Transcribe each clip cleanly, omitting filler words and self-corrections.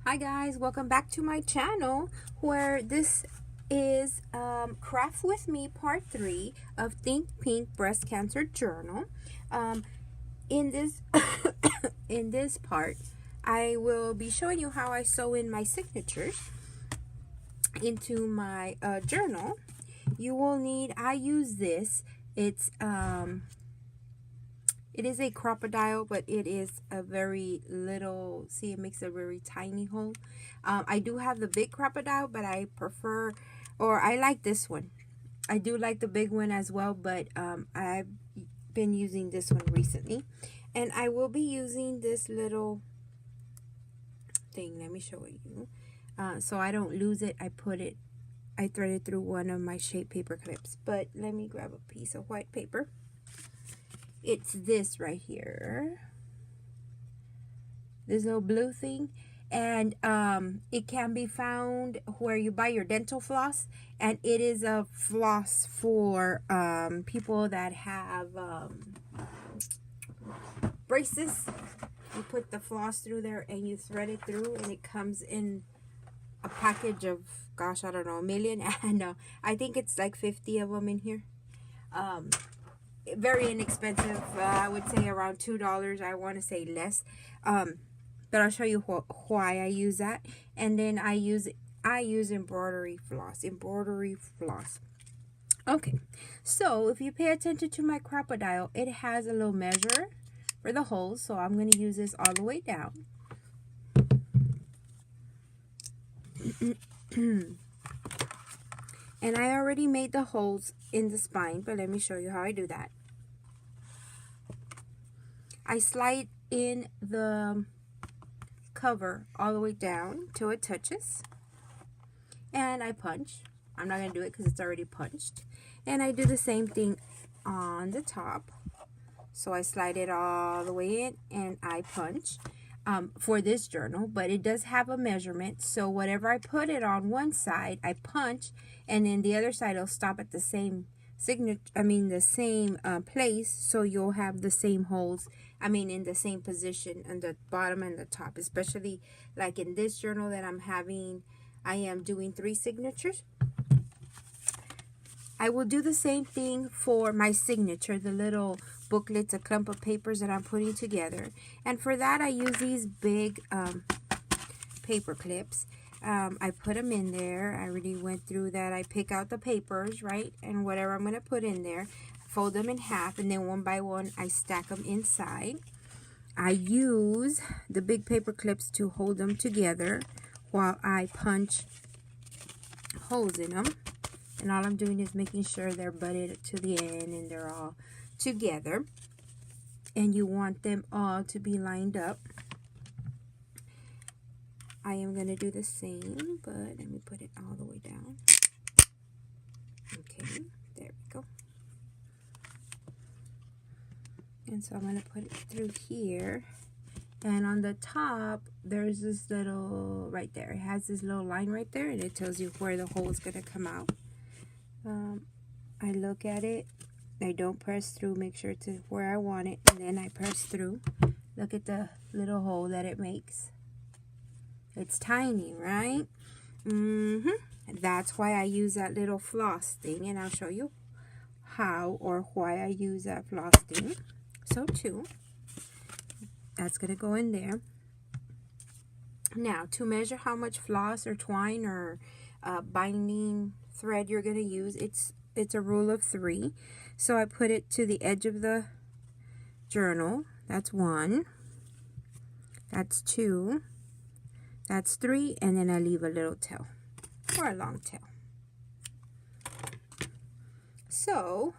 Hi guys, welcome back to my channel where this is Craft With Me Part 3 of Think Pink Breast Cancer Journal. In this in this part, I will be showing you how I sew in my signatures into my journal. You will need, I use this, it is a crocodile, but it is a very little, see, it makes a very tiny hole. I do have the big crocodile, but I prefer, or I like this one. I do like the big one as well, but I've been using this one recently. And I will be using this little thing. Let me show you. So I don't lose it. I thread it through one of my shape paper clips. But let me grab a piece of white paper. It's this right here, this little blue thing, and it can be found where you buy your dental floss, and it is a floss for people that have braces. You put the floss through there and you thread it through, and it comes in a package of, gosh, I don't know, a million. No, I think it's like 50 of them in here. Very inexpensive. I would say around $2. I want to say less, but I'll show you why I use that. And then I use embroidery floss. Okay, so if you pay attention to my crocodile, it has a little measure for the holes, so I'm going to use this all the way down. And I already made the holes in the spine, but let me show you how I do that. I slide in the cover all the way down till it touches. And I punch. I'm not going to do it because it's already punched. And I do the same thing on the top. So I slide it all the way in and I punch. For this journal, but it does have a measurement, so whatever I put it on one side, I punch, and then the other side will stop at the same the same place, so you'll have the same holes, in the same position on the bottom and the top, especially like in this journal that I am doing 3 signatures. I will do the same thing for my signature, the little booklets, a clump of papers that I'm putting together. And for that, I use these big paper clips. I put them in there. I already went through that. I pick out the papers, right? And whatever I'm going to put in there, fold them in half, and then one by one, I stack them inside. I use the big paper clips to hold them together while I punch holes in them. And all I'm doing is making sure they're butted to the end and they're all together. And you want them all to be lined up. I am going to do the same, but let me put it all the way down. Okay, there we go. And so I'm going to put it through here. And on the top, there's this little, right there. It has this little line right there, and it tells you where the hole is going to come out. I look at it, I don't press through, make sure it's where I want it, and then I press through. Look at the little hole that it makes. It's tiny, right? That's why I use that little floss thing, and I'll show you how or why I use that floss thing. So too, that's going to go in there. Now, to measure how much floss or twine or binding thread you're going to use, it's a rule of 3. So I put it to the edge of the journal. That's 1. That's 2. That's 3. And then I leave a little tail or a long tail. So,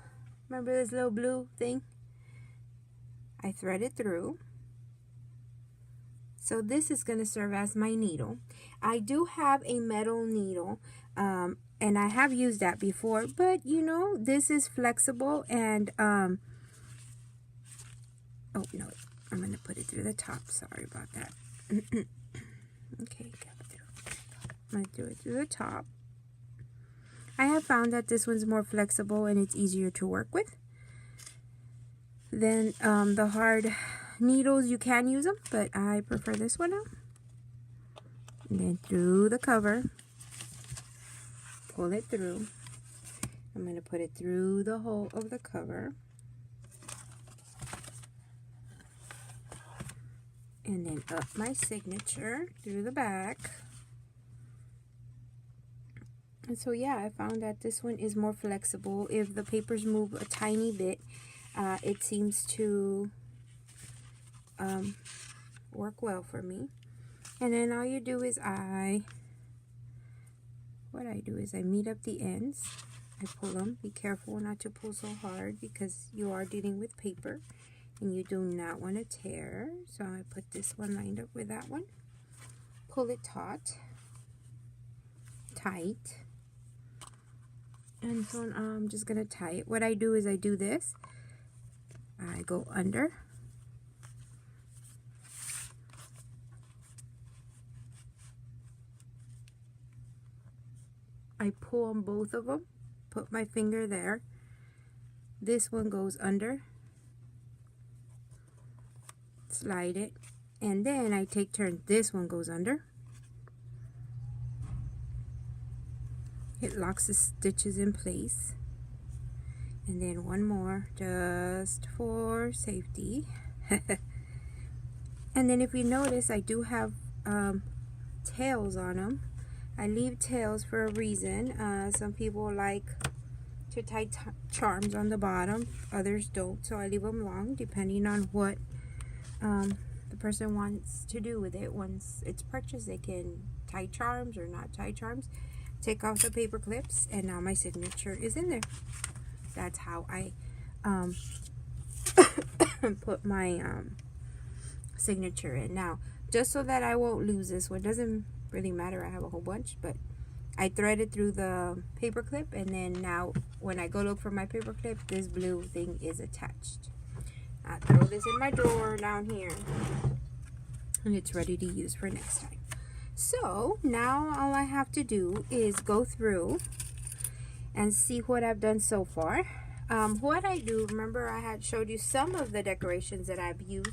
remember this little blue thing? I thread it through. So this is going to serve as my needle. I do have a metal needle, and I have used that before, but you know, this is flexible, and oh no, I'm going to put it through the top. Sorry about that. Okay, I'm going to do it through the top. I have found that this one's more flexible and it's easier to work with than the hard needles. You can use them, but I prefer this one now. And then through the cover, pull it through. I'm going to put it through the hole of the cover. And then up my signature through the back. And so yeah, I found that this one is more flexible. If the papers move a tiny bit, it seems to work well for me. And then all you do is what I do is I meet up the ends. I pull them. Be careful not to pull so hard because you are dealing with paper and you do not want to tear. So I put this one lined up with that one. Pull it tight. And so I'm just going to tie it. What I do is I do this. I go under. I pull on both of them. Put my finger there. This one goes under. Slide it. And then I take turns. This one goes under. It locks the stitches in place. And then one more just for safety. And then if you notice, I do have tails on them. I leave tails for a reason. Some people like to tie charms on the bottom, others don't, so I leave them long depending on what the person wants to do with it. Once it's purchased, they can tie charms or not tie charms. Take off the paper clips, and now my signature is in there. That's how I put my signature in. Now, just so that I won't lose this one, doesn't really matter, I have a whole bunch, but I thread it through the paper clip, and then now when I go look for my paper clip, this blue thing is attached. I throw this in my drawer down here, and it's ready to use for next time. So now all I have to do is go through and see what I've done so far. What I do, remember I had showed you some of the decorations that I've used.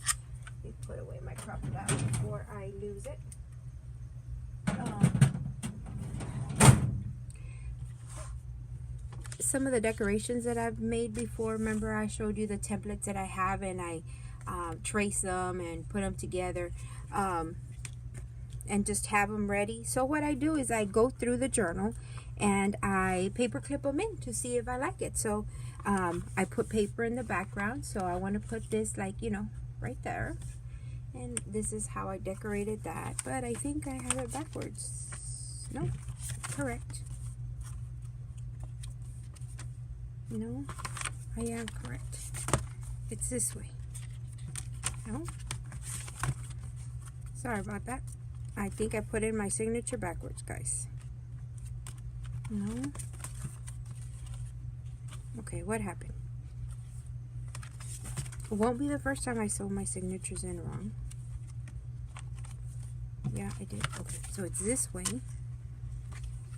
Let me put away my crocodile before I lose it. Some of the decorations that I've made before, remember I showed you the templates that I have, and I trace them and put them together. And just have them ready. So what I do is I go through the journal and I paper clip them in to see if I like it. So I put paper in the background, so I want to put this, like, you know, right there. And this is how I decorated that, but I think I have it backwards. No, correct. No, I am correct. It's this way. No, sorry about that. I think I put in my signature backwards, guys. No. Okay, what happened? It won't be the first time I sew my signatures in wrong. Yeah, I did. Okay, so it's this way.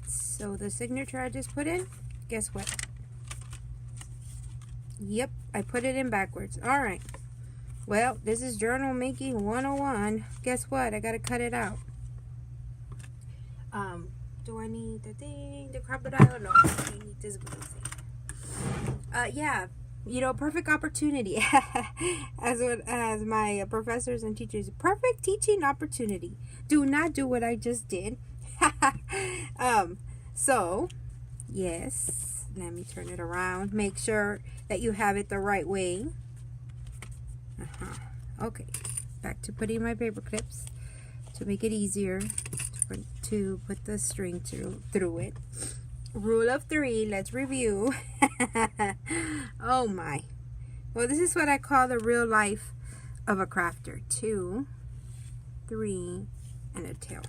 So the signature I just put in, guess what? Yep, I put it in backwards. All right. Well, this is journal making 101. Guess what? I gotta cut it out. Do I need the thing, the crocodile? No, I need this blue thing. Yeah, you know, perfect opportunity. as my professors and teachers, perfect teaching opportunity. Do not do what I just did. So, yes, let me turn it around. Make sure that you have it the right way. Okay, back to putting my paper clips to make it easier to put the string through it. Rule of 3, let's review. Oh my. Well, this is what I call the real life of a crafter. 2, 3, and a tail.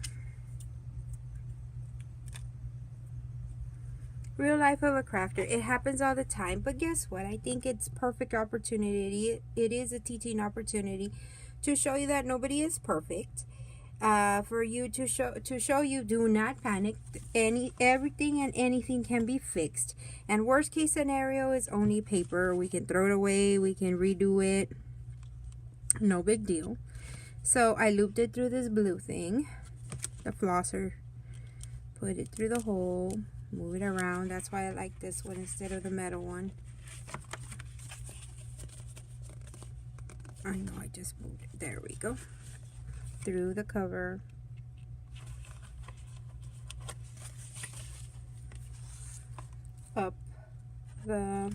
Real life of a crafter. It happens all the time, but guess what? I think it's perfect opportunity. It is a teaching opportunity to show you that nobody is perfect. For you to show you, do not panic. Everything and anything can be fixed. And worst case scenario is only paper. We can throw it away. We can redo it. No big deal. So I looped it through this blue thing. the flosser, put it through the hole, move it around. That's why I like this one instead of the metal one. I know I just moved it. There we go. Through the cover. Up the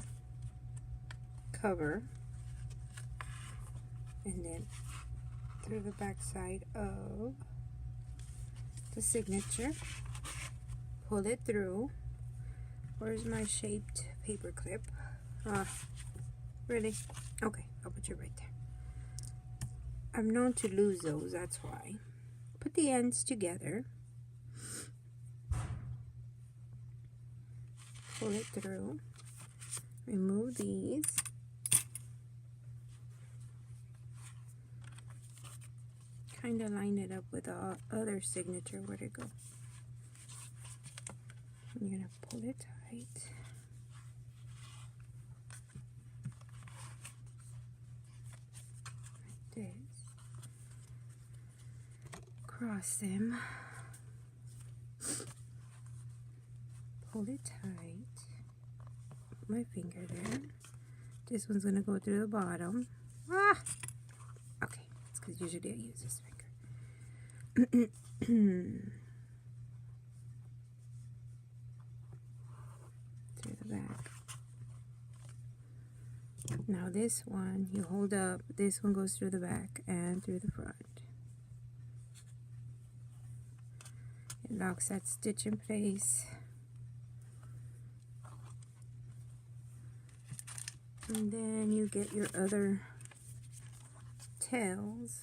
cover. And then through the back side of the signature. Pull it through. Where's my shaped paper clip? Really? Okay, I'll put you right there. I'm known to lose those, that's why. Put the ends together. Pull it through. Remove these. Kind of line it up with the other signature. Where'd it go? I'm gonna pull it tight. Like this. Cross them. Pull it tight. Put my finger there. This one's gonna go through the bottom. Ah! Okay, it's because usually I use this finger. Through the back. Now this one, you hold up. This one goes through the back and through the front. It locks that stitch in place. And then you get your other tails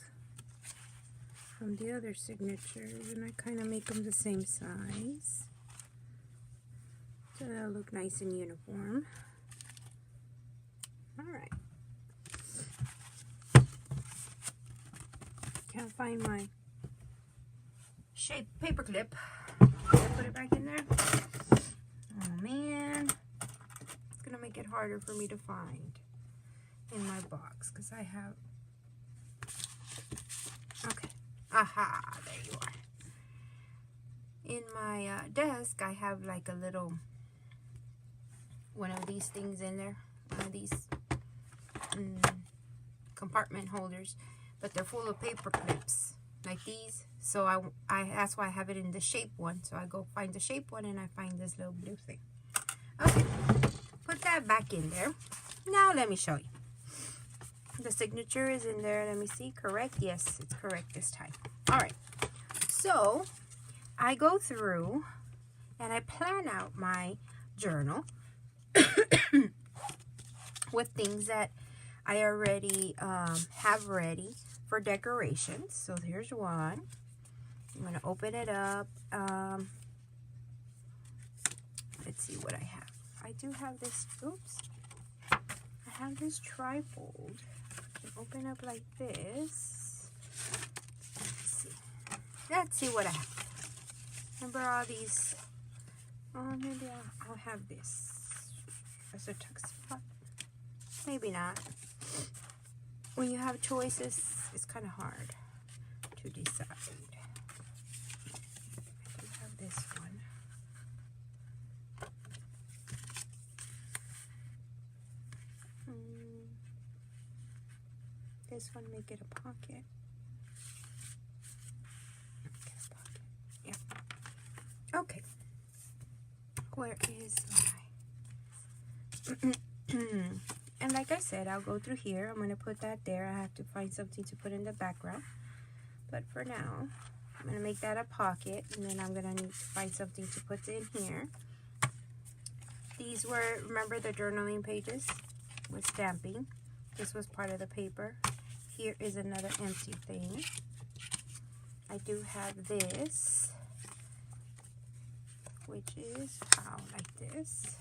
from the other signatures, and I kind of make them the same size. So that'll look nice and uniform. Alright. Can't find my shape paper clip. Put it back in there. Oh man. It's gonna make it harder for me to find in my box because I have. Okay. Aha, there you are. In my desk, I have like a little one of these things in there. One of these compartment holders, but they're full of paper clips like these. So I that's why I have it in the shape one. So I go find the shape one and I find this little blue thing. Okay, put that back in there. Now let me show you. The signature is in there. Let me see. Correct? Yes, it's correct this time. All right. So I go through and I plan out my journal with things that I already have ready for decorations. So here's one. I'm going to open it up. Let's see what I have. I do have this. Oops. I have this trifold. I can open up like this. Let's see what I have. Remember all these? Oh, maybe I'll have this as a tuck spot. Maybe not. When you have choices, it's kind of hard to decide. I do have this one. This one, make it a pocket. Yeah. Okay. Where is my... And like I said, I'll go through here. I'm going to put that there. I have to find something to put in the background. But for now, I'm going to make that a pocket. And then I'm going to need to find something to put in here. These were, remember the journaling pages with stamping? This was part of the paper. Here is another empty thing. I do have this, which is like this.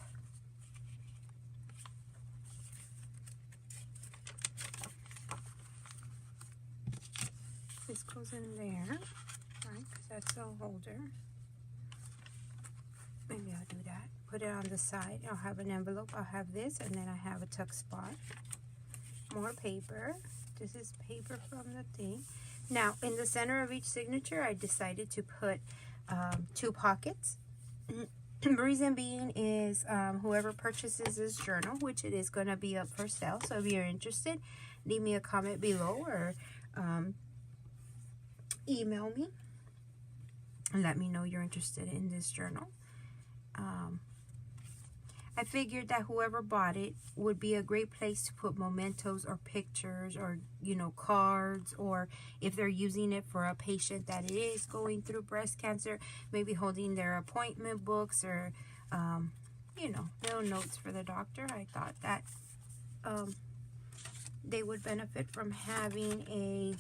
This goes in there, right? Because that's a holder. Maybe I'll do that. Put it on the side. I'll have an envelope. I'll have this, and then I have a tuck spot. More paper. This is paper from the thing. Now, in the center of each signature, I decided to put 2 pockets. The reason being is whoever purchases this journal, which it is going to be up for sale, so if you're interested, leave me a comment below or email me and let me know you're interested in this journal. I figured that whoever bought it would be a great place to put mementos or pictures or, you know, cards, or if they're using it for a patient that is going through breast cancer, maybe holding their appointment books or, you know, little notes for the doctor. I thought that they would benefit from having a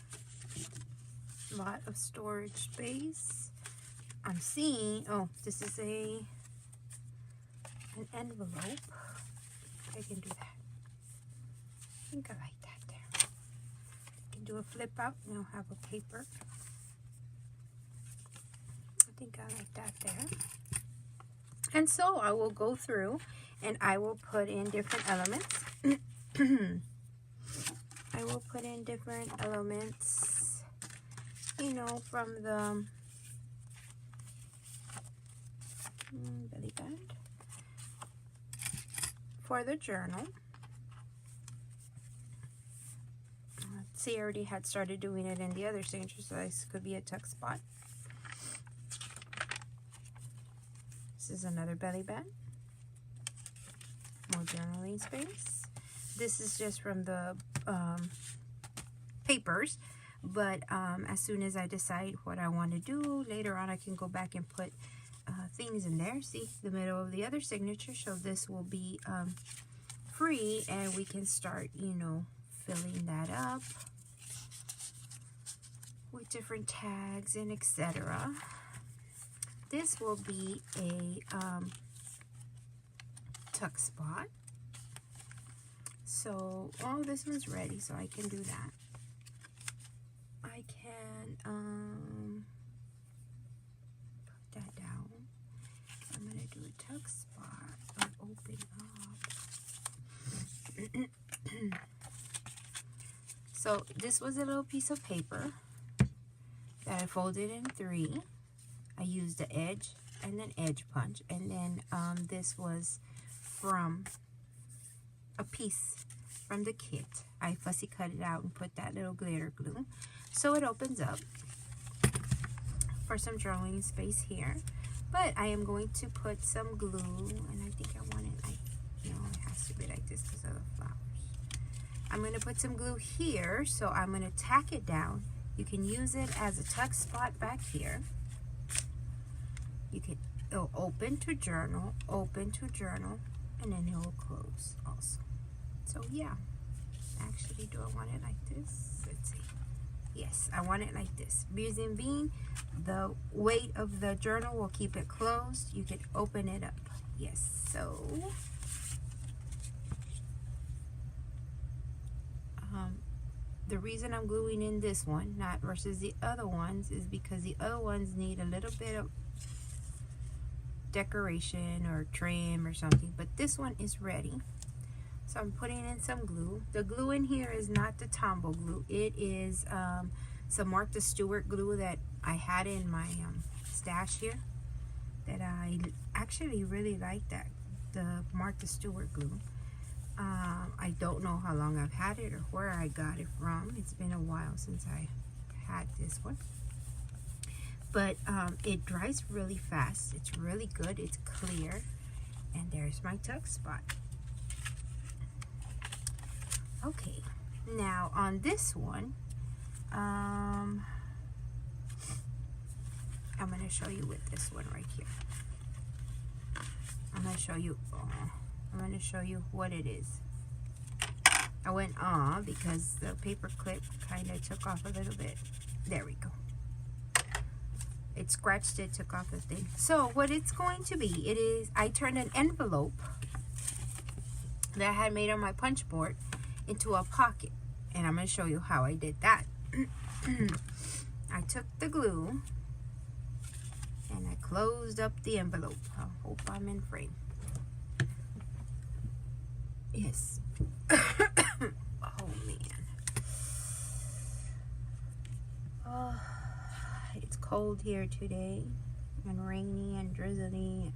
lot of storage space. I'm seeing, oh, this is an envelope. I can do that. I think I like that there. I can do a flip out and I'll have a paper. I think I like that there. And so I will go through and I will put in different elements. I will put in different elements, you know, from the belly band. For the journal, see, I already had started doing it in the other signature, so this could be a tuck spot. This is another belly band. More journaling space. This is just from the papers, but as soon as I decide what I want to do, later on I can go back and put things in there. See, the middle of the other signature, so this will be free and we can start, you know, filling that up with different tags and etc. This will be a tuck spot. So, oh, this one's ready, so I can do that. I can put that down. I'm going to do a tuck spot and open up. So this was a little piece of paper that I folded in 3. I used the edge and then edge punch, and then this was from a piece from the kit. I fussy cut it out and put that little glitter glue, so it opens up for some journaling space here. But I am going to put some glue, and I think I want it like, you know, it has to be like this because of the flowers. I'm going to put some glue here, so I'm going to tack it down. You can use it as a tuck spot back here. You can, it'll open to journal, and then it will close also. So yeah, actually, do I want it like this? Let's see. Yes, I want it like this. Reason being, the weight of the journal will keep it closed. You can open it up. Yes, so the reason I'm gluing in this one, not versus the other ones, is because the other ones need a little bit of decoration or trim or something, but this one is ready. So I'm putting in some glue. The glue in here is not the Tombow glue. It is some Martha Stewart glue that I had in my stash here, that I actually really like, that the Martha Stewart glue. I don't know how long I've had it or where I got it from. It's been a while since I had this one. But it dries really fast. It's really good. It's clear. And there's my tuck spot. Okay. Now on this one, I'm going to show you with this one right here. I'm going to show you, I'm going to show you what it is. I went because the paper clip kind of took off a little bit. There we go. It scratched it, took off the thing. So what it's going to be, it is, I turned an envelope that I had made on my punch board into a pocket. And I'm going to show you how I did that. I took the glue and I closed up the envelope. I hope I'm in frame. Yes. Oh man. Oh, it's cold here today and rainy and drizzly.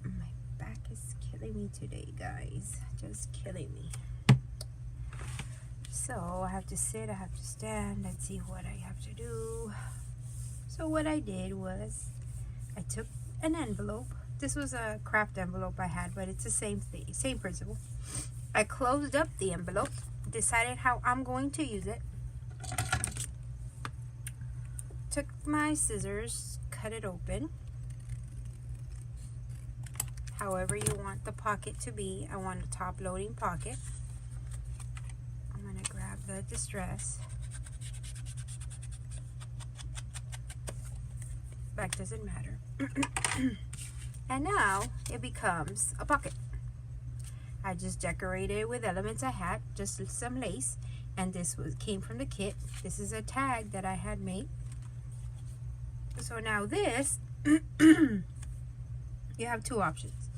My back is killing me today, guys. Just killing me. So I have to sit, I have to stand. Let's see what I have to do. So what I did was I took an envelope. This was a craft envelope I had, but it's the same thing, same principle. I closed up the envelope, decided how I'm going to use it. Took my scissors, cut it open. However you want the pocket to be. I want a top loading pocket. I'm going to grab the distress. Back doesn't matter. And now it becomes a pocket. I just decorated it with elements I had, just some lace, and this came from the kit. This is a tag that I had made. So now this, you have two options.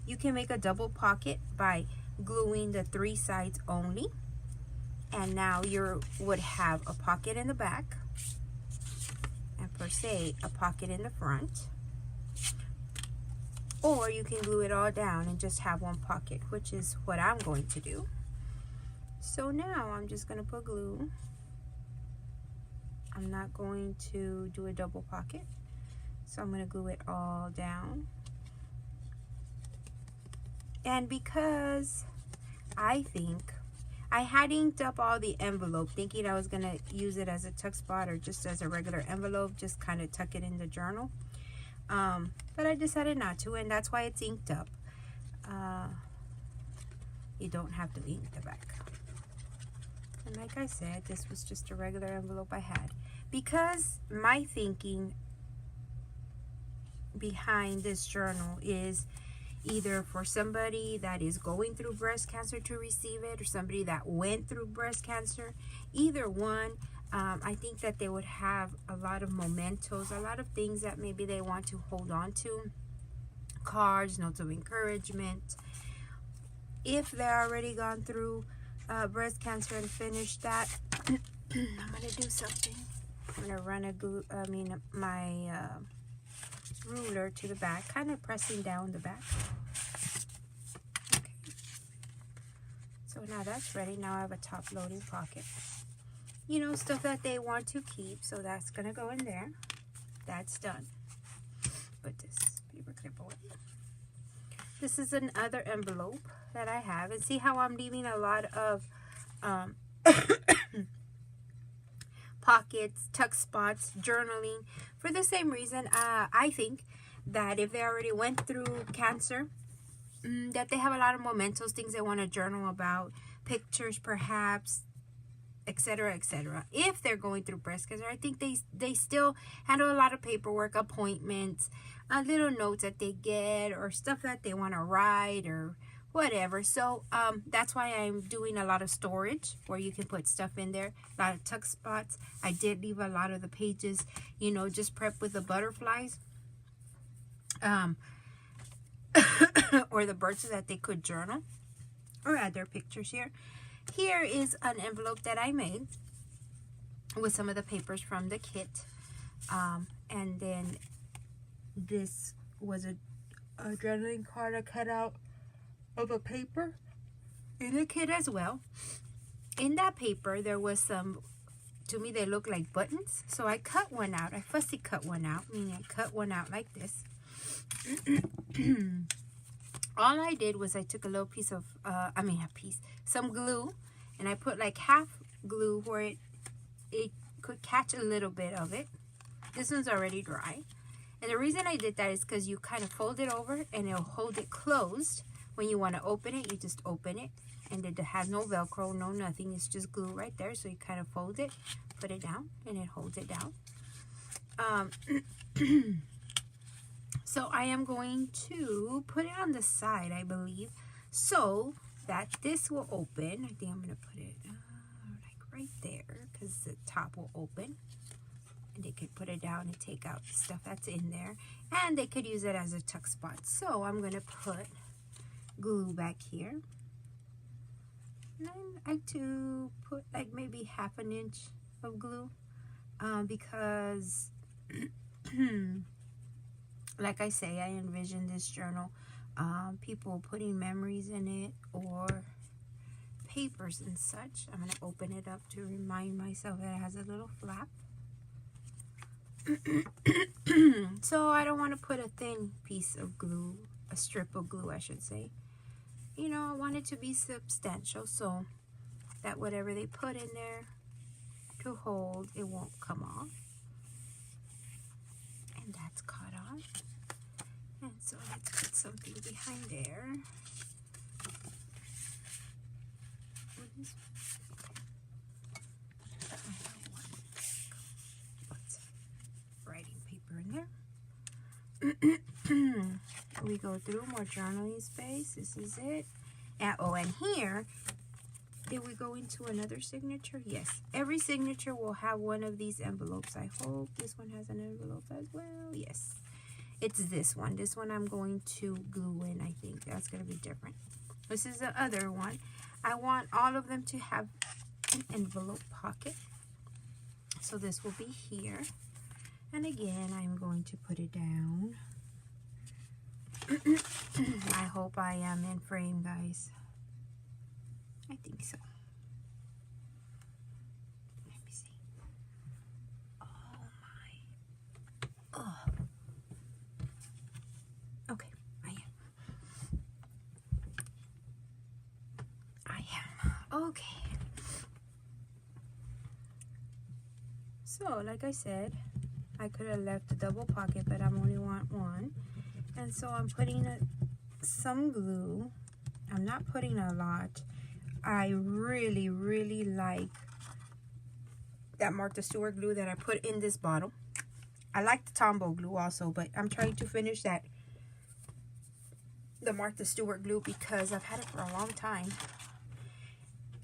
You can make a double pocket by gluing the 3 sides only, and now you would have a pocket in the back, and per se a pocket in the front. Or you can glue it all down and just have one pocket, which is what I'm going to do. So now I'm just going to put glue. I'm not going to do a double pocket, so I'm going to glue it all down. And because I think I had inked up all the envelope thinking I was going to use it as a tuck spot or just as a regular envelope, just kind of tuck it in the journal. But I decided not to, and that's why it's inked up. You don't have to ink the back. And like I said, this was just a regular envelope I had. Because my thinking behind this journal is either for somebody that is going through breast cancer to receive it, or somebody that went through breast cancer, either one. I think that they would have a lot of mementos, a lot of things that maybe they want to hold on to. Cards, notes of encouragement. If they're already gone through breast cancer and finished that, I'm going to do something. I'm going to run my ruler to the back, kind of pressing down the back. Okay. So now that's ready. Now I have a top loading pocket. You know, stuff that they want to keep, so that's gonna go in there. That's done. Put this paper clip away. This is another envelope that I have, and see how I'm leaving a lot of pockets, tuck spots, journaling, for the same reason. I think that if they already went through cancer, that they have a lot of mementos, things they want to journal about, pictures perhaps, etc., etc. If they're going through breast cancer, I think they still handle a lot of paperwork, appointments, little notes that they get, or stuff that they want to write, or whatever. So that's why I'm doing a lot of storage where you can put stuff in there, a lot of tuck spots. I did leave a lot of the pages, you know, just prep with the butterflies, or the birds, so that they could journal or add their pictures here. Here is an envelope that I made with some of the papers from the kit. And then this was a journaling card I cut out of a paper in the kit as well. In that paper, there was some, to me, they look like buttons. So I cut one out. I fussy cut one out, meaning I cut one out like this. All I did was I took a little piece of, some glue, and I put like half glue where it could catch a little bit of it. This one's already dry. And the reason I did that is because you kind of fold it over and it'll hold it closed. When you want to open it, you just open it. And it has no Velcro, no nothing. It's just glue right there. So you kind of fold it, put it down, and it holds it down. So I am going to put it on the side, I believe, so that this will open. I think I'm going to put it like right there, because the top will open. And they could put it down and take out the stuff that's in there. And they could use it as a tuck spot. So I'm going to put glue back here. And I like to put like maybe half an inch of glue because like I say, I envision this journal, people putting memories in it or papers and such. I'm going to open it up to remind myself that it has a little flap. So I don't want to put a thin piece of glue, a strip of glue I should say. You know, I want it to be substantial so that whatever they put in there to hold, it won't come off. And that's cut off. And so let's put something behind there. What is put writing paper in there. We go through more journaling space. This is it. Oh, and here, did we go into another signature? Yes. Every signature will have one of these envelopes. I hope this one has an envelope as well. Yes. It's this one. This one I'm going to glue in, I think. That's going to be different. This is the other one. I want all of them to have an envelope pocket. So this will be here. And again, I'm going to put it down. I hope I am in frame, guys. I think so. Let me see. Oh my. Oh. Okay, I am. Okay. So, like I said, I could have left the double pocket, but I only want one. And so I'm putting some glue. I'm not putting a lot. I really, really like that Martha Stewart glue that I put in this bottle. I like the Tombow glue also, but I'm trying to finish the Martha Stewart glue because I've had it for a long time.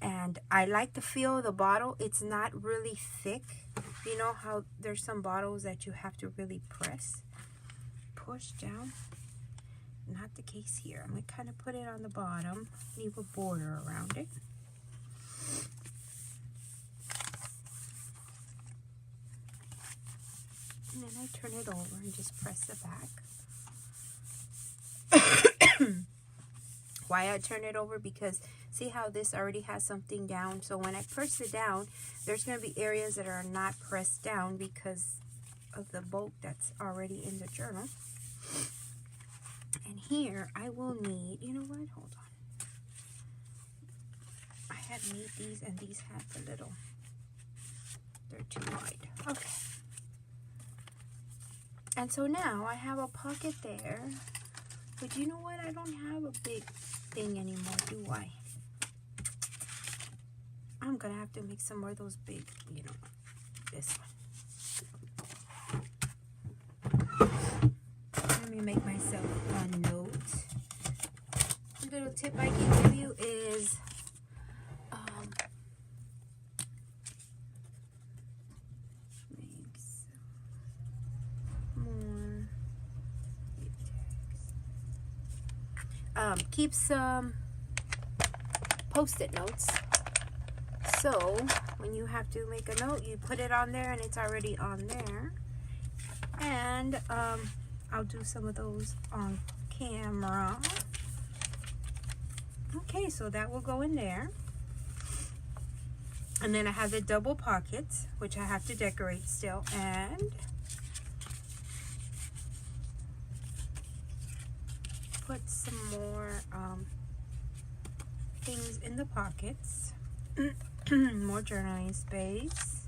And I like the feel of the bottle. It's not really thick. You know how there's some bottles that you have to really push down? Not the case here. I'm going to kind of put it on the bottom, leave a border around it. And then I turn it over and just press the back. Why I turn it over? Because see how this already has something down? So when I press it down, there's going to be areas that are not pressed down because of the bulk that's already in the journal. And here I will need, you know what, hold on. I had made these and these had the little, they're too wide. Okay. And so now I have a pocket there. But you know what, I don't have a big thing anymore, do I? I'm gonna have to make some more of those big, you know, this one. Let me make myself a note. A little tip I can give you is make some more. Keep some Post-it notes. So when you have to make a note, you put it on there and it's already on there. And I'll do some of those on camera. Okay, so that will go in there. And then I have the double pockets, which I have to decorate still. And put some more things in the pockets. More journaling space.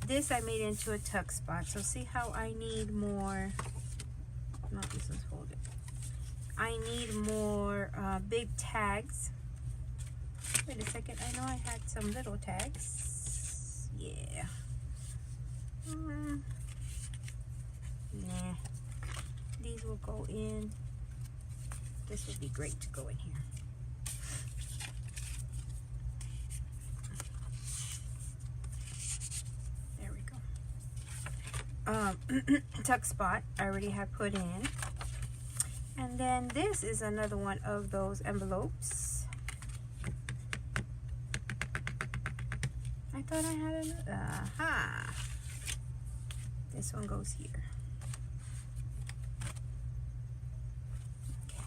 This I made into a tuck spot. So see how I need more. No, this is folded. I need more big tags. Wait a second. I know I had some little tags. Yeah. Nah. These will go in. This would be great to go in here. Tuck spot I already have put in. And then this is another one of those envelopes. thought I had another. Aha! This one goes here. Okay.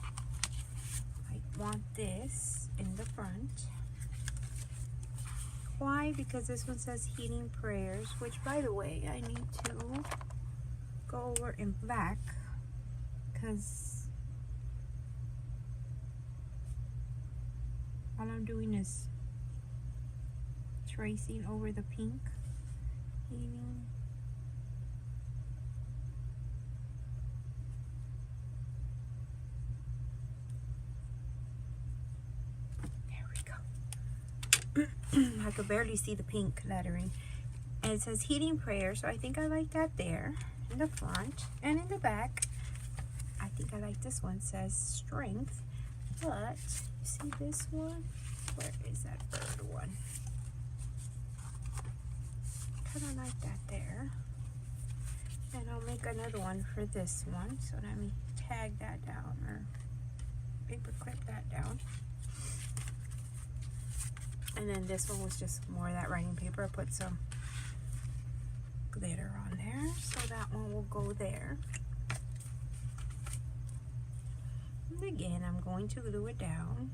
I want this in the front. Why? Because this one says Healing Prayers, which, by the way, I need to go over in black because all I'm doing is tracing over the pink. Healing. I could barely see the pink lettering. And it says Healing Prayer, so I think I like that there in the front. And in the back, I think I like this one. It says Strength. But, you see this one? Where is that third one? Kind of like that there. And I'll make another one for this one. So let me tag that down or paper clip that down. And then this one was just more of that writing paper. I put some glitter on there. So that one will go there. And again, I'm going to glue it down.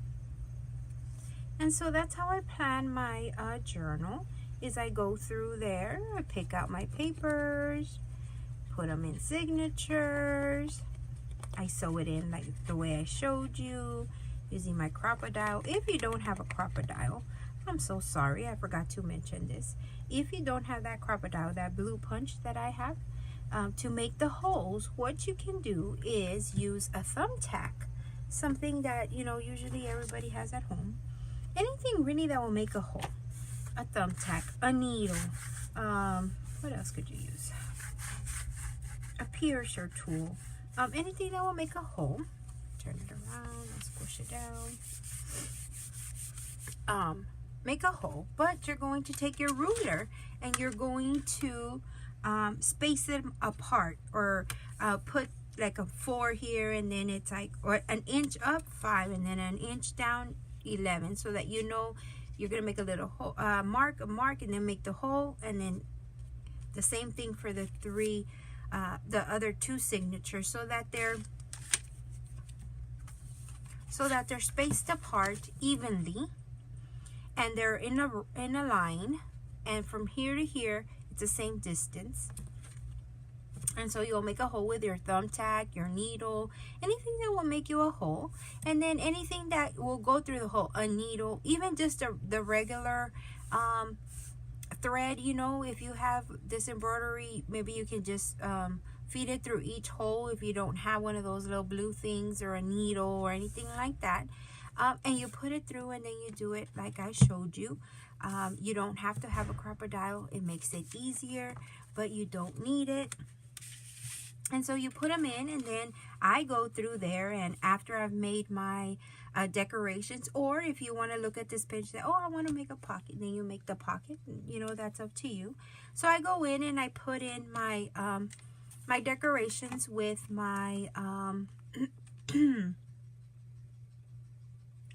And so that's how I plan my journal. Is I go through there. I pick out my papers. Put them in signatures. I sew it in like the way I showed you. Using my Crop-A-Dile. If you don't have a Crop-A-Dile, I'm so sorry, I forgot to mention this. If you don't have that Crop-A-Dile, that blue punch that I have, to make the holes, what you can do is use a thumbtack. Something that, you know, usually everybody has at home. Anything really that will make a hole. A thumbtack, a needle. What else could you use? A piercer tool. Anything that will make a hole. Turn it around, and squish it down. Make a hole, but you're going to take your ruler and you're going to space them apart, or put like a 4 here, and then it's like, or an inch up 5, and then an inch down 11, so that you know you're gonna make a little hole, mark, and then make the hole, and then the same thing for the the other 2 signatures, so that they're spaced apart evenly, and they're in a line, and from here to here it's the same distance. And so you'll make a hole with your thumbtack, your needle, anything that will make you a hole, and then anything that will go through the hole, a needle, even just the regular thread. You know, if you have this embroidery, maybe you can just feed it through each hole if you don't have one of those little blue things or a needle or anything like that. And you put it through, and then you do it like I showed you. You don't have to have a Crop-A-Dile. It makes it easier, but you don't need it. And so you put them in, and then I go through there, and after I've made my decorations, or if you want to look at this page that, oh, I want to make a pocket, then you make the pocket. You know, that's up to you. So I go in and I put in my my decorations with my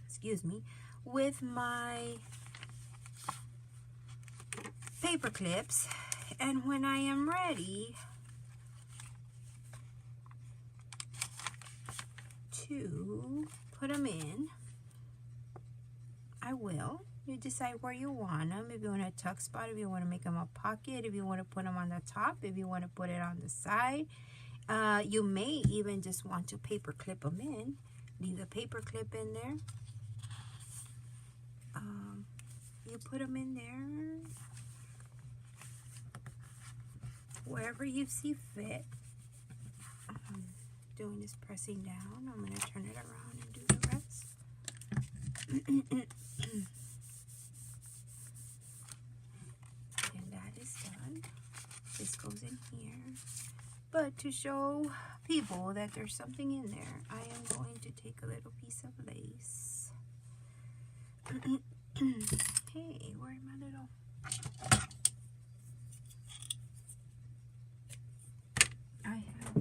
excuse me, with my paper clips, and when I am ready to put them in, I will. You decide where you want them. If you want a tuck spot, if you want to make them a pocket, if you want to put them on the top, if you want to put it on the side. You may even just want to paper clip them in. Leave the paper clip in there. You put them in there wherever you see fit. Doing is pressing down. I'm going to turn it around and do the rest. And that is done. This goes in here. But to show people that there's something in there, I am going to take a little piece of lace. Hey, where are my little... I have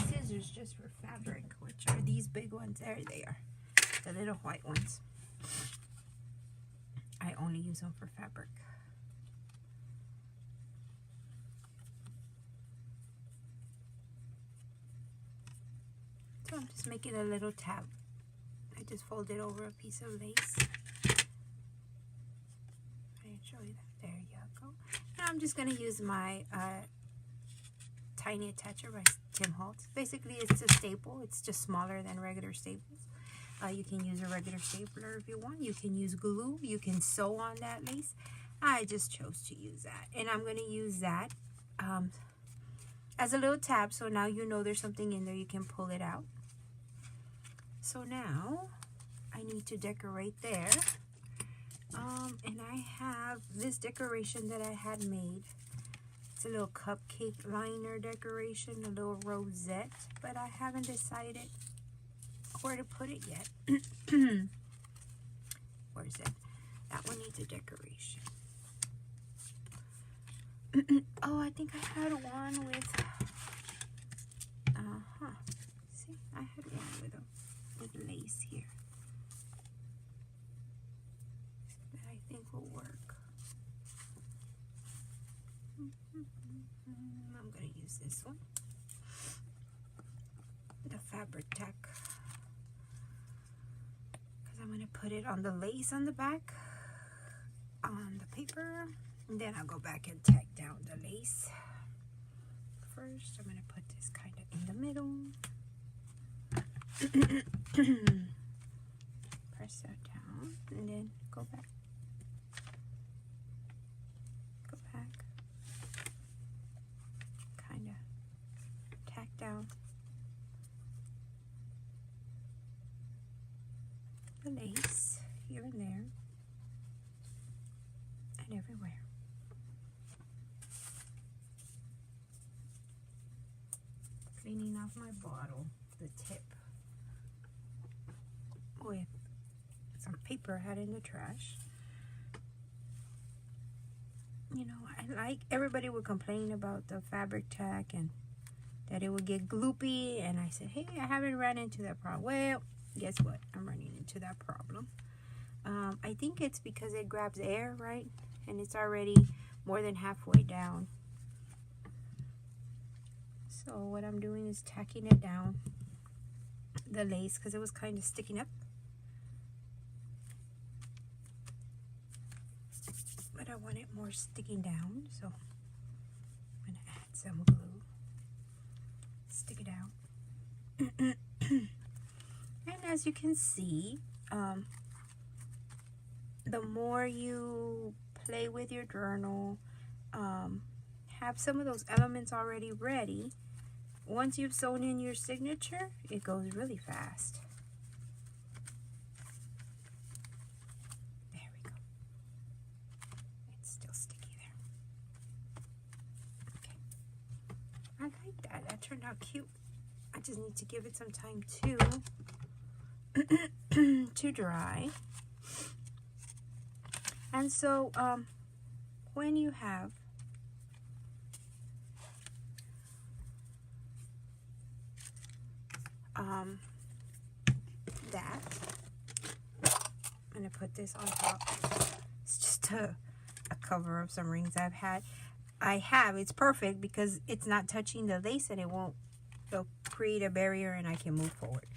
scissors just for fabric, which are these big ones. There they are, the little white ones. I only use them for fabric. So I'm just making a little tab. I just folded over a piece of lace. I didn't show you that. There you go. Now I'm just going to use my tiny attacher by Tim Holtz. Basically, it's a staple. It's just smaller than regular staples. You can use a regular stapler if you want. You can use glue. You can sew on that lace. I just chose to use that. And I'm going to use that as a little tab. So now you know there's something in there. You can pull it out. So now I need to decorate there. And I have this decoration that I had made. It's a little cupcake liner decoration, a little rosette. But I haven't decided where to put it yet. Where is it? That one needs a decoration. Oh, I think I had one with see, I had one with lace here that I think will work. I'm gonna use this one, the fabric tack, because I'm gonna put it on the lace on the back on the paper, and then I'll go back and tack down the lace. First, I'm gonna put this kind of in the middle. Press that down, and then go back. Go back. Kind of tack down the lace here and there, and everywhere. Cleaning off my bottle, the tip, with some paper I had in the trash. You know, everybody would complain about the fabric tack and that it would get gloopy, and I said, hey, I haven't run into that problem. Well, guess what? I'm running into that problem. I think it's because it grabs air, right? And it's already more than halfway down. So what I'm doing is tacking it down, the lace, because it was kind of sticking up. But I want it more sticking down, so I'm going to add some glue. Stick it out. And as you can see, the more you play with your journal, have some of those elements already ready, once you've sewn in your signature, it goes really fast. There we go. It's still sticky there. Okay. I like that. That turned out cute. I just need to give it some time to dry. And so when you have that, I'm gonna put this on top. It's just a cover of some rings I've had. It's perfect because it's not touching the lace, and it'll create a barrier, and I can move forward.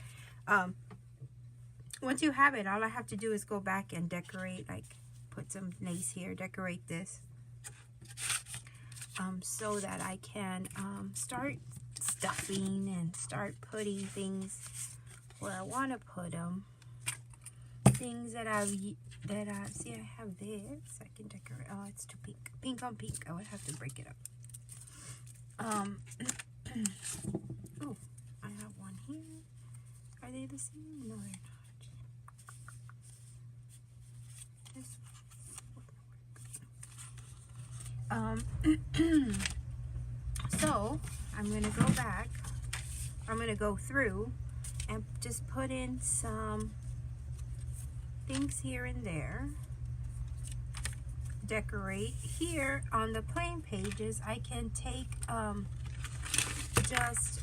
Once you have it, all I have to do is go back and decorate, like put some lace here, decorate this, so that I can start stuffing and start putting things where I want to put them. Things that see, I have this. I can decorate. Oh, it's too pink. Pink on pink. I would have to break it up. Oh, I have one here. Are they the same? No, they're not. So I'm gonna go back. I'm gonna go through and just put in some things here and there. Decorate here on the plain pages. I can take just,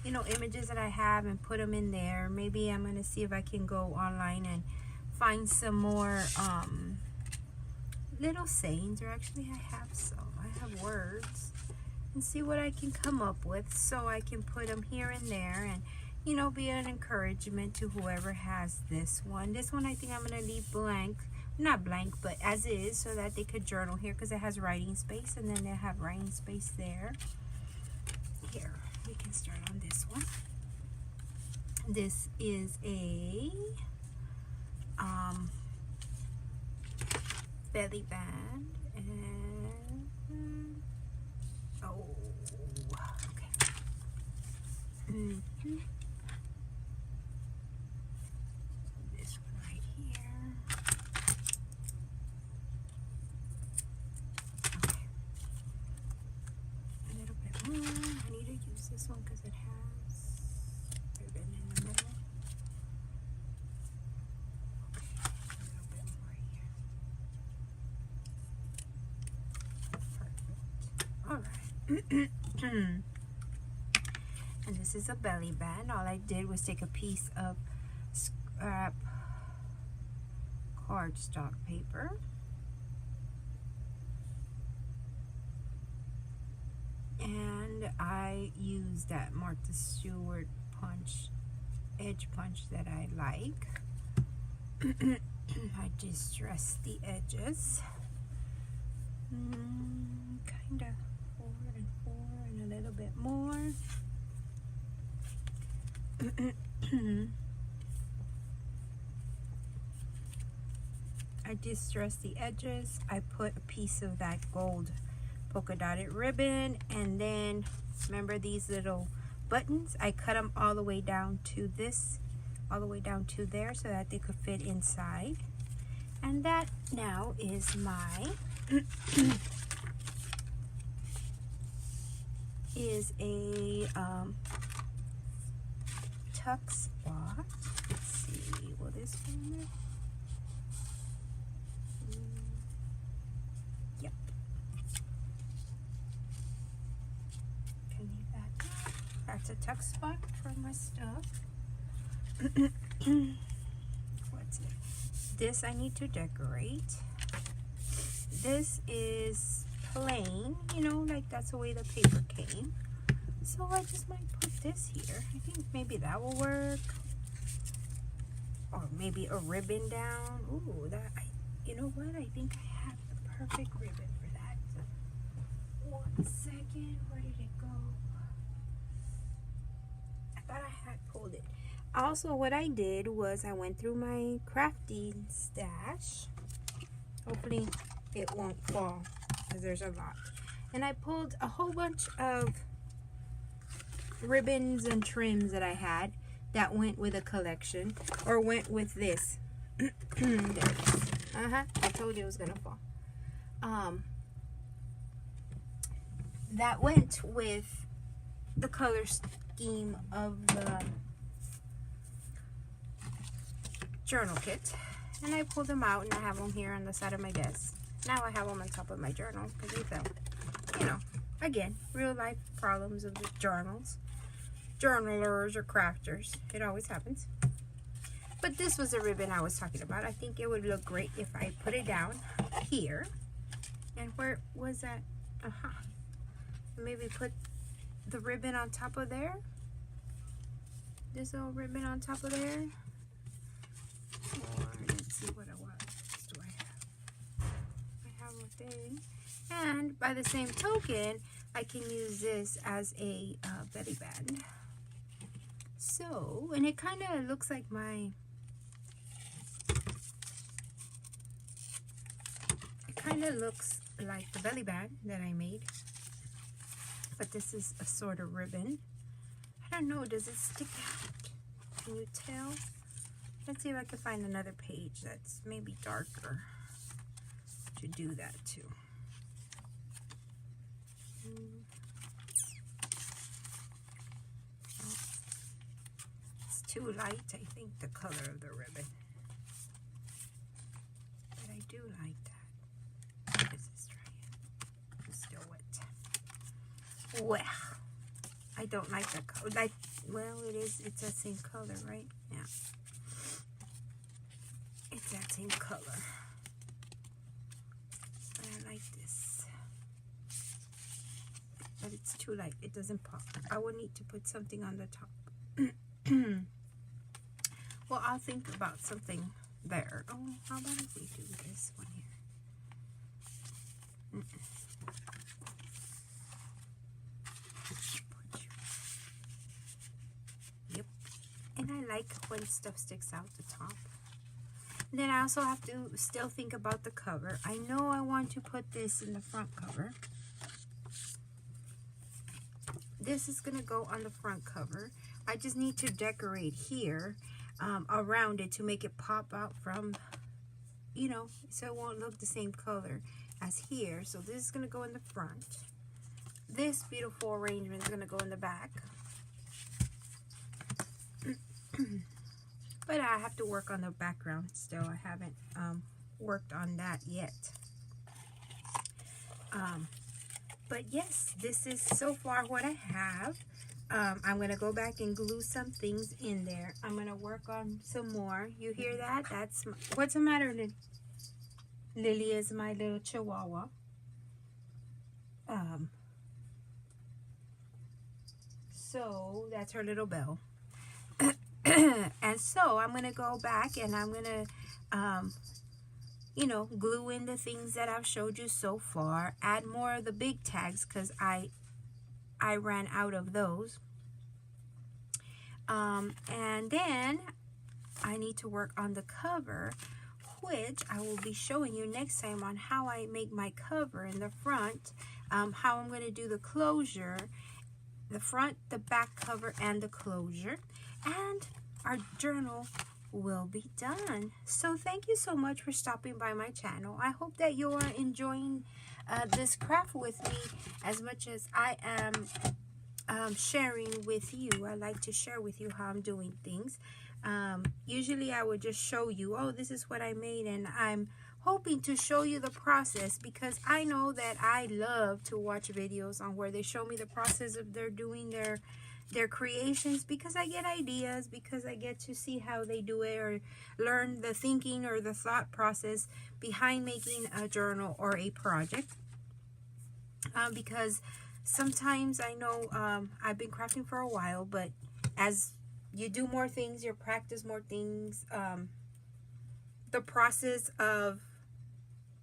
you know, images that I have and put them in there. Maybe I'm gonna see if I can go online and find some more little sayings, or actually I have some. I have words and see what I can come up with, so I can put them here and there, and you know, be an encouragement to whoever has this one. This one I think I'm going to leave blank. Not blank, but as is, so that they could journal here, because it has writing space, and then they have writing space there. Here, we can start on this one. This is a belly band, and oh, okay. This one right here. Okay. A little bit more. I need to use this one because it has ribbon in the middle. And this is a belly band. All I did was take a piece of scrap cardstock paper, and I used that Martha Stewart punch, edge punch that I like. I distressed the edges, kind of. A little bit more. I distressed the edges. I put a piece of that gold polka dotted ribbon, and then remember these little buttons? I cut them all the way down to this, all the way down to there, so that they could fit inside. And that now is my is a tuck spot. Let's see, will this one? Yep. Can leave that. That's a tuck spot for my stuff. What's it? This I need to decorate. This is plain, you know, like that's the way the paper came. So I just might put this here. I think maybe that will work. Or maybe a ribbon down. Ooh, that, you know what? I think I have the perfect ribbon for that. 1 second, where did it go? I thought I had pulled it. Also, what I did was I went through my crafting stash. Hopefully it won't fall, because there's a lot. And I pulled a whole bunch of ribbons and trims that I had that went with a collection, or went with this. There it is. I told you it was gonna fall. That went with the color scheme of the journal kit, and I pulled them out, and I have them here on the side of my desk. Now I have them on top of my journal because they fell. You know, again, real life problems of the journals, journalers or crafters. It always happens. But this was the ribbon I was talking about. I think it would look great if I put it down here. And where was that? Maybe put the ribbon on top of there. This little ribbon on top of there. Or let's see what else do I have. I have a thing. And by the same token, I can use this as a belly band. So, and it kind of looks like my, it kind of looks like the belly band that I made. But this is a sort of ribbon. I don't know, does it stick out? Can you tell? Let's see if I can find another page that's maybe darker to do that too. It's too light, I think, the color of the ribbon. But I do like that. This is dry. It's still wet. Well, I don't like the color. Like, well, it's the same color, right? Yeah. It's that same color. But I like this. But it's too light. It doesn't pop. I will need to put something on the top. Well, I'll think about something there. Oh, how about if we do this one here? Yep. And I like when stuff sticks out the top. Then I also have to still think about the cover. I know I want to put this in the front cover. This is going to go on the front cover. I just need to decorate here around it to make it pop out from, you know, so it won't look the same color as here. So this is going to go in the front. This beautiful arrangement is going to go in the back. But I have to work on the background still. I haven't worked on that yet. But yes, this is so far what I have. I'm going to go back and glue some things in there. I'm going to work on some more. You hear that? That's what's the matter, Lily? Lily is my little chihuahua. So that's her little bell. And so I'm going to go back and I'm going to, you know, glue in the things that I've showed you so far. Add more of the big tags because I ran out of those. And then I need to work on the cover, which I will be showing you next time on how I make my cover in the front, how I'm going to do the closure, the front, the back cover, and the closure. And our journal will be done. So thank you so much for stopping by my channel. I hope that you are enjoying this craft with me as much as I am sharing with you. I like to share with you how I'm doing things. Usually I would just show you, oh, this is what I made, and I'm hoping to show you the process because I know that I love to watch videos on where they show me the process of their doing their creations, because I get ideas, because I get to see how they do it or learn the thinking or the thought process behind making a journal or a project. Because sometimes I know I've been crafting for a while, but as you do more things, you practice more things, the process of,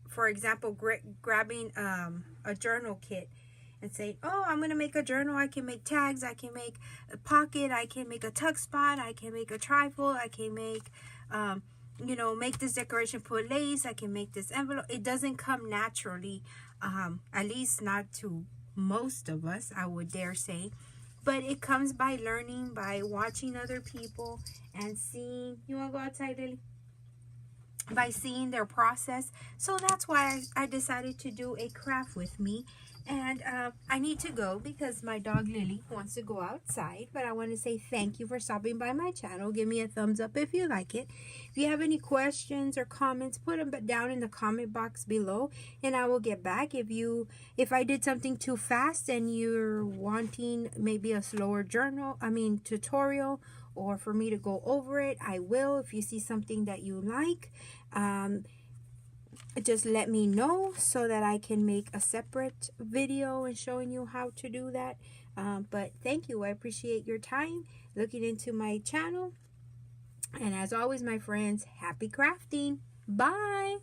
for example, grabbing a journal kit and say, oh, I'm going to make a journal. I can make tags. I can make a pocket. I can make a tuck spot. I can make a trifle. I can make, you know, make this decoration, put lace. I can make this envelope. It doesn't come naturally, at least not to most of us, I would dare say. But it comes by learning, by watching other people and seeing. You want to go outside, Lily? By seeing their process. So that's why I decided to do a craft with me. And I need to go because my dog Lily wants to go outside. But I want to say thank you for stopping by my channel. Give me a thumbs up if you like it. If you have any questions or comments, put them down in the comment box below, and I will get back. If I did something too fast and you're wanting maybe a slower tutorial, or for me to go over it, I will. If you see something that you like, just let me know so that I can make a separate video and showing you how to do that. But thank you. I appreciate your time looking into my channel. And as always, my friends, happy crafting. Bye.